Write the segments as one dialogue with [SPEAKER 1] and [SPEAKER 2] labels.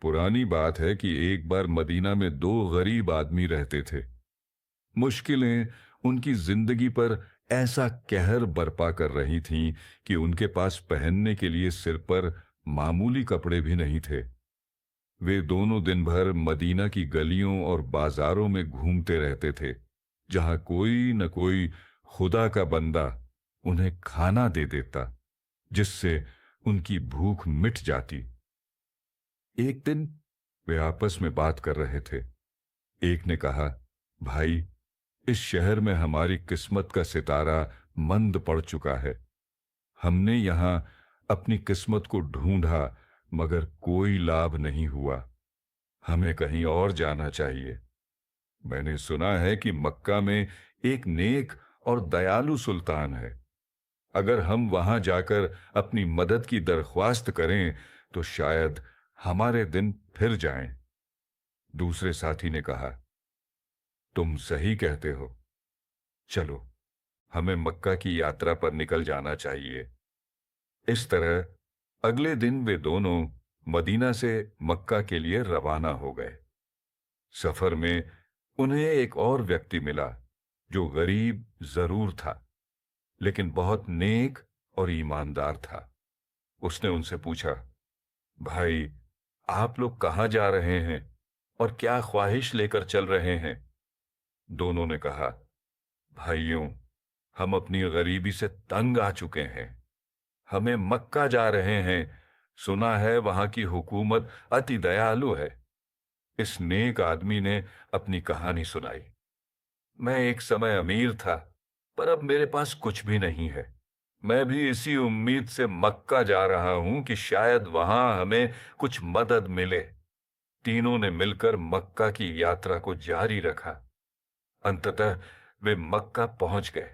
[SPEAKER 1] पुरानी बात है कि एक बार मदीना में दो गरीब आदमी रहते थे। मुश्किलें उनकी जिंदगी पर ऐसा कहर बरपा कर रही थीं कि उनके पास पहनने के लिए सिर पर मामूली कपड़े भी नहीं थे। वे दोनों दिन भर मदीना की गलियों और बाजारों में घूमते रहते थे, जहां कोई न कोई खुदा का बंदा उन्हें खाना दे देता, जिससे उनकी भूख मिट जाती। एक दिन वे आपस में बात कर रहे थे। एक ने कहा, भाई, इस शहर में हमारी किस्मत का सितारा मंद पड़ चुका है। हमने यहां अपनी किस्मत को ढूंढा, मगर कोई लाभ नहीं हुआ। हमें कहीं और जाना चाहिए। मैंने सुना है कि मक्का में एक नेक और दयालु सुल्तान है। अगर हम वहां जाकर अपनी मदद की दरख्वास्त करें तो शायद हमारे दिन फिर जाएं। दूसरे साथी ने कहा, तुम सही कहते हो। चलो, हमें मक्का की यात्रा पर निकल जाना चाहिए। इस तरह अगले दिन वे दोनों मदीना से मक्का के लिए रवाना हो गए। सफर में उन्हें एक और व्यक्ति मिला, जो गरीब जरूर था, लेकिन बहुत नेक और ईमानदार था। उसने उनसे पूछा, भाई, आप लोग कहां जा रहे हैं और क्या ख्वाहिश लेकर चल रहे हैं? दोनों ने कहा, भाइयों, हम अपनी गरीबी से तंग आ चुके हैं। हमें मक्का जा रहे हैं। सुना है वहां की हुकूमत अति दयालु है। इस नेक आदमी ने अपनी कहानी सुनाई। मैं एक समय अमीर था, पर अब मेरे पास कुछ भी नहीं है। मैं भी इसी उम्मीद से मक्का जा रहा हूं कि शायद वहां हमें कुछ मदद मिले। तीनों ने मिलकर मक्का की यात्रा को जारी रखा। अंततः वे मक्का पहुंच गए।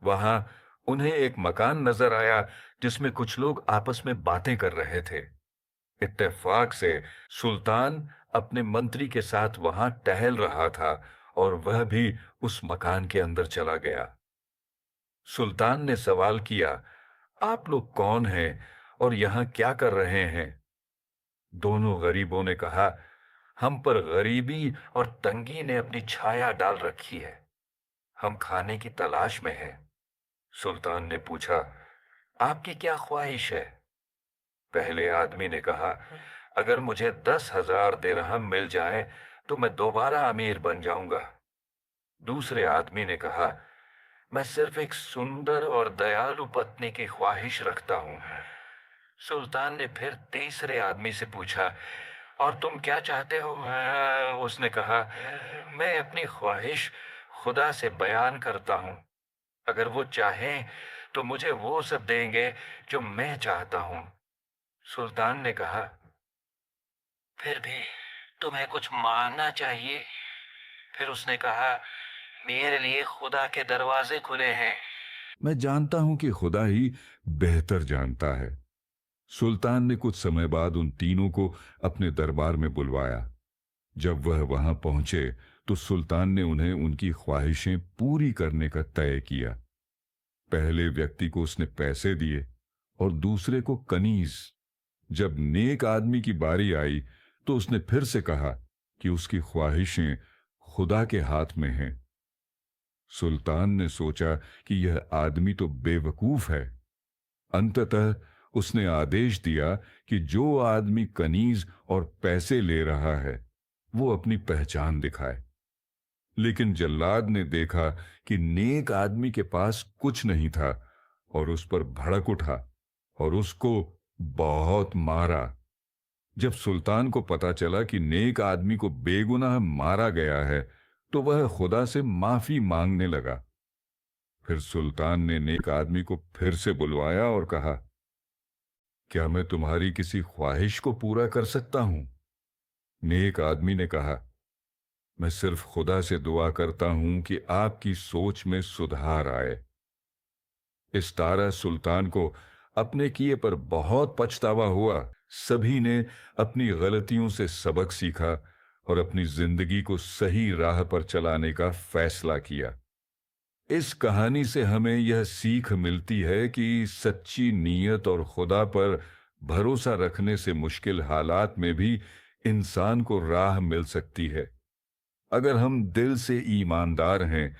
[SPEAKER 1] वहां उन्हें एक मकान नजर आया, जिसमें कुछ लोग आपस में बातें कर रहे थे। इत्तेफाक से सुल्तान अपने मंत्री के साथ वहां टहल रहा था और वह भी उस मकान के अंदर चला गया। सुल्तान ने सवाल किया, आप लोग कौन हैं और यहां क्या कर रहे हैं? दोनों गरीबों ने कहा, हम पर गरीबी और तंगी ने अपनी छाया डाल रखी है। हम खाने की तलाश में हैं। सुल्तान ने पूछा, आपकी क्या ख्वाहिश है? पहले आदमी ने कहा, अगर मुझे 10,000 दिरहम मिल जाए तो मैं दोबारा अमीर बन जाऊंगा। दूसरे आदमी ने कहा, मैं सिर्फ एक सुंदर और दयालु पत्नी की ख्वाहिश रखता हूं। सुल्तान ने फिर तीसरे आदमी से पूछा, और तुम क्या चाहते हो? उसने कहा, मैं अपनी ख्वाहिश खुदा से बयान करता हूं। अगर वो चाहें तो मुझे वो सब देंगे जो मैं चाहता हूं। सुल्तान ने कहा, फिर भी तुम्हें कुछ मांगना चाहिए। फिर उसने कहा, मेरे लिए खुदा के दरवाजे खुले हैं। मैं जानता हूं कि खुदा ही बेहतर जानता है। सुल्तान ने कुछ समय बाद उन तीनों को अपने दरबार में बुलवाया। जब वह वहां पहुंचे तो सुल्तान ने उन्हें उनकी ख्वाहिशें पूरी करने का तय किया। पहले व्यक्ति को उसने पैसे दिए और दूसरे को कनीज। जब नेक आदमी की बारी आई तो उसने फिर से कहा कि उसकी ख्वाहिशें खुदा के हाथ में हैं। सुल्तान ने सोचा कि यह आदमी तो बेवकूफ है। अंततः उसने आदेश दिया कि जो आदमी कनीज और पैसे ले रहा है वो अपनी पहचान दिखाए। लेकिन जल्लाद ने देखा कि नेक आदमी के पास कुछ नहीं था और उस पर भड़क उठा और उसको बहुत मारा। जब सुल्तान को पता चला कि नेक आदमी को बेगुनाह मारा गया है तो वह खुदा से माफी मांगने लगा। फिर सुल्तान ने नेक आदमी को फिर से बुलवाया और कहा, क्या मैं तुम्हारी किसी ख्वाहिश को पूरा कर सकता हूं? नेक आदमी ने कहा, मैं सिर्फ खुदा से दुआ करता हूं कि आपकी सोच में सुधार आए। इस तारा सुल्तान को अपने किए पर बहुत पछतावा हुआ। सभी ने अपनी गलतियों से सबक सीखा और अपनी जिंदगी को सही राह पर चलाने का फैसला किया। इस कहानी से हमें यह सीख मिलती है कि सच्ची नीयत और खुदा पर भरोसा रखने से मुश्किल हालात में भी इंसान को राह मिल सकती है अगर हम दिल से ईमानदार हैं